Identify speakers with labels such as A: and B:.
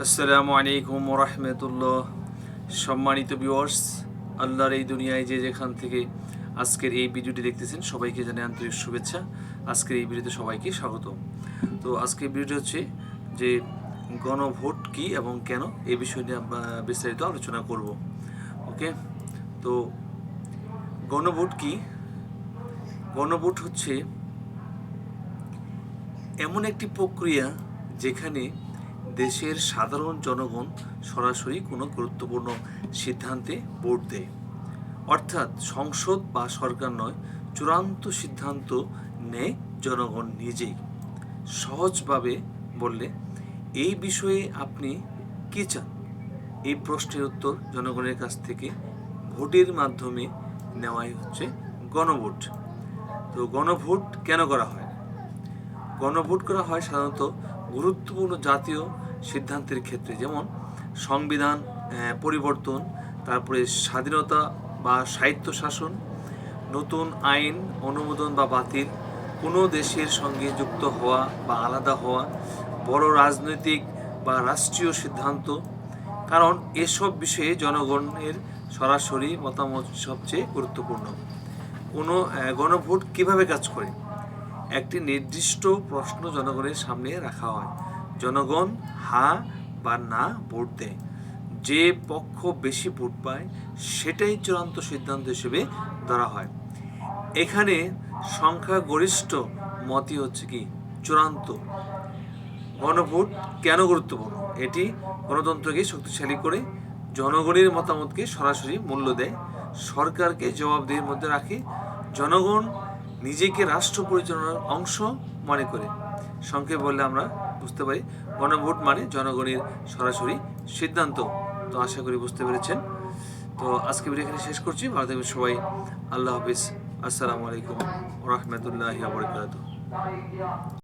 A: আসসালামু আলাইকুম রাহমাতুল্লাহ। সম্মানিত ভিউয়ার্স, আল্লাহর এই দুনিয়ায় যে যেখান থেকে আজকের এই ভিডিওটি দেখতেছেন সবাইকে জানাই আন্তরিক শুভেচ্ছা। আজকের এই ভিডিওতে সবাইকে স্বাগত। তো আজকের ভিডিও হচ্ছে যে গণভোট কি এবং কেন এই বিষয় নিয়ে বিস্তারিত আলোচনা করব। ওকে, তো গণভোট কি? গণভোট হচ্ছে এমন একটি প্রক্রিয়া যেখানে দেশের সাধারণ জনগণ সরাসরি কোনো গুরুত্বপূর্ণ সিদ্ধান্তে ভোট দেয়। অর্থাৎ সংসদ বা সরকার নয়, চূড়ান্ত সিদ্ধান্ত নেয় জনগণ নিজেই। সহজভাবে বললে, এই বিষয়ে আপনি কী চান? এই প্রশ্নের উত্তর জনগণের কাছ থেকে ভোটের মাধ্যমে নেওয়াই হচ্ছে গণভোট। তো গণভোট কেন করা হয়? গণভোট করা হয় সাধারণত গুরুত্বপূর্ণ জাতীয় সিদ্ধান্তের ক্ষেত্রে, যেমন সংবিধান পরিবর্তন, তারপরে স্বাধীনতা বা স্বায়ত্তশাসন, নতুন আইন অনুমোদন বা বাতিল, কোনো দেশের সঙ্গে যুক্ত হওয়া বা আলাদা হওয়া, বড় রাজনৈতিক বা রাষ্ট্রীয় সিদ্ধান্ত। কারণ এসব বিষয়ে জনগণের সরাসরি মতামত সবচেয়ে গুরুত্বপূর্ণ। কোনো গণভোট কিভাবে কাজ করে? একটি নির্দিষ্ট প্রশ্ন জনগণের সামনে রাখা হয়। জনগণ হ্যাঁ বা না ভোট দেয়। যে পক্ষ বেশি ভোট পায় সেটাই চূড়ান্ত সিদ্ধান্ত হিসেবে ধরা হয়। এখানে সংখ্যাগরিষ্ঠ মতই হচ্ছে কি চূড়ান্ত। গণভোট কেন গুরুত্বপূর্ণ? এটি গণতন্ত্রকে শক্তিশালী করে, জনগণের মতামতকে সরাসরি মূল্য দেয়, সরকারকে জবাবদিহির মধ্যে রাখে, জনগণ নিজেকে রাষ্ট্র পরিচালনার অংশ মনে করে। সংক্ষেপে বললে আমরা বুঝতে পারি, গণভোট মানে জনগণের সরাসরি সিদ্ধান্ত। তো আশা করি বুঝতে পেরেছেন। তো আজকে ভিডিও এখানে শেষ করছি। ভালো থাকবেন সবাই। আল্লাহ হাফিজ। আসসালামু আলাইকুম ওয়া রাহমাতুল্লাহি ওয়া বারাকাতুহু।